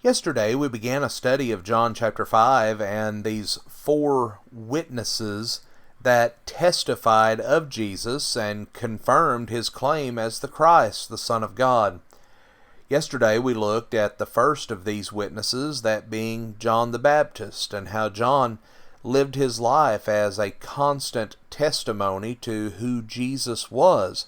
Yesterday we began a study of John chapter 5 and these four witnesses that testified of Jesus and confirmed his claim as the Christ, the Son of God. Yesterday we looked at the first of these witnesses, that being John the Baptist, and how John lived his life as a constant testimony to who Jesus was,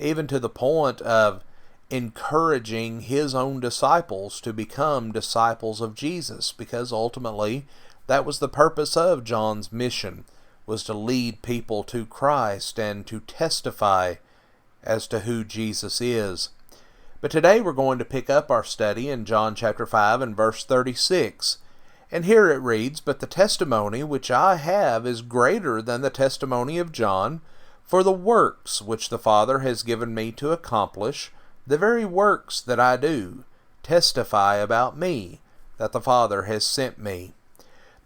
even to the point of encouraging his own disciples to become disciples of Jesus, because ultimately that was the purpose of John's mission, was to lead people to Christ and to testify as to who Jesus is. But today we're going to pick up our study in John chapter 5 and verse 36. And here it reads, "But the testimony which I have is greater than the testimony of John, for the works which the Father has given me to accomplish, the very works that I do, testify about me, that the Father has sent me."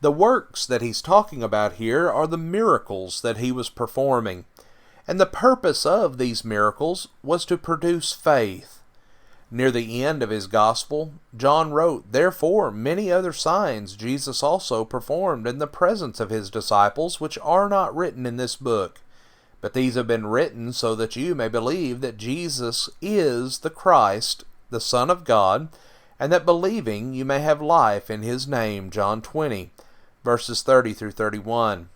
The works that he's talking about here are the miracles that he was performing. And the purpose of these miracles was to produce faith. Near the end of his gospel, John wrote, "Therefore many other signs Jesus also performed in the presence of his disciples, which are not written in this book. But these have been written so that you may believe that Jesus is the Christ, the Son of God, and that believing you may have life in his name." John 20, verses 30 through 31.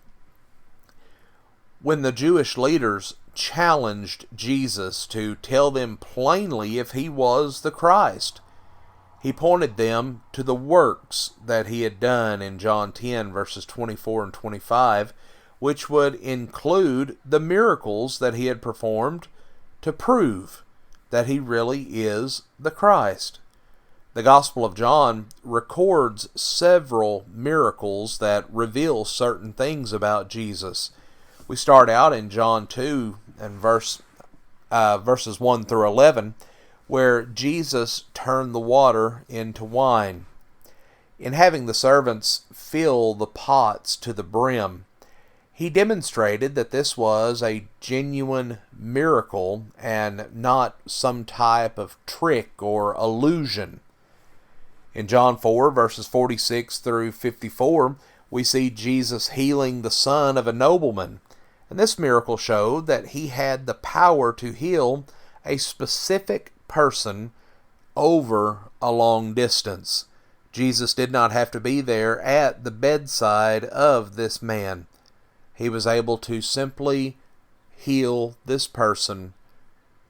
When the Jewish leaders challenged Jesus to tell them plainly if he was the Christ, he pointed them to the works that he had done in John 10, verses 24 and 25, which would include the miracles that he had performed to prove that he really is the Christ. The Gospel of John records several miracles that reveal certain things about Jesus. We start out in John 2 and verses 1 through 11, where Jesus turned the water into wine. In having the servants fill the pots to the brim, he demonstrated that this was a genuine miracle and not some type of trick or illusion. In John 4, verses 46 through 54, we see Jesus healing the son of a nobleman. And this miracle showed that he had the power to heal a specific person over a long distance. Jesus did not have to be there at the bedside of this man. He was able to simply heal this person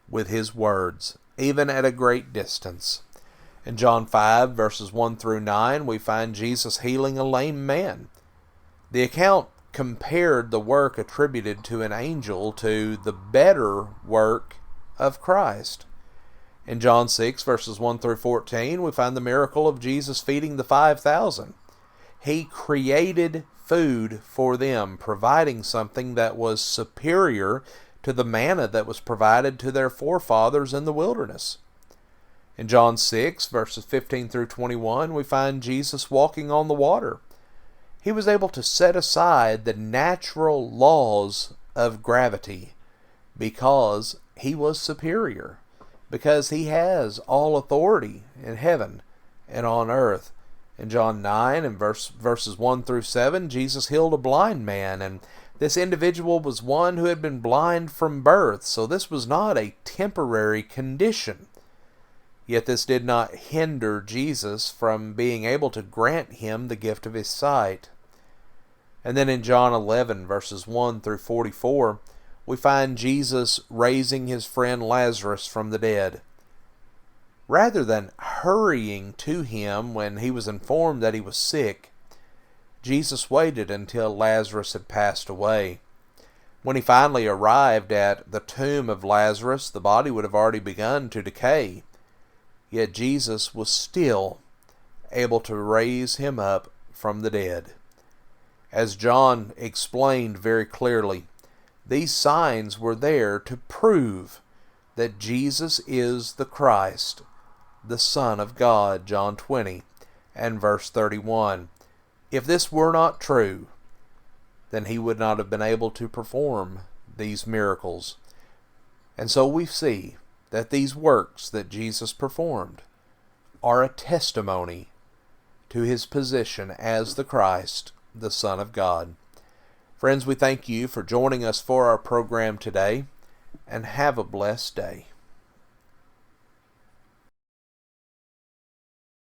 with his words, even at a great distance. In John 5, verses 1 through 9, we find Jesus healing a lame man. The account compared the work attributed to an angel to the better work of Christ. In John 6, verses 1 through 14, we find the miracle of Jesus feeding the 5,000. He created food for them, providing something that was superior to the manna that was provided to their forefathers in the wilderness. In John 6, verses 15 through 21, we find Jesus walking on the water. He was able to set aside the natural laws of gravity because he was superior, because he has all authority in heaven and on earth. In John 9 and verses 1 through 7, Jesus healed a blind man, and this individual was one who had been blind from birth, so this was not a temporary condition. Yet this did not hinder Jesus from being able to grant him the gift of his sight. And then in John 11, verses 1 through 44, we find Jesus raising his friend Lazarus from the dead. Rather than hurrying to him when he was informed that he was sick, Jesus waited until Lazarus had passed away. When he finally arrived at the tomb of Lazarus, the body would have already begun to decay. Yet Jesus was still able to raise him up from the dead. As John explained very clearly, these signs were there to prove that Jesus is the Christ, the Son of God, John 20 and verse 31. If this were not true, then he would not have been able to perform these miracles. And so we see that these works that Jesus performed are a testimony to his position as the Christ, the Son of God. Friends, we thank you for joining us for our program today, and have a blessed day.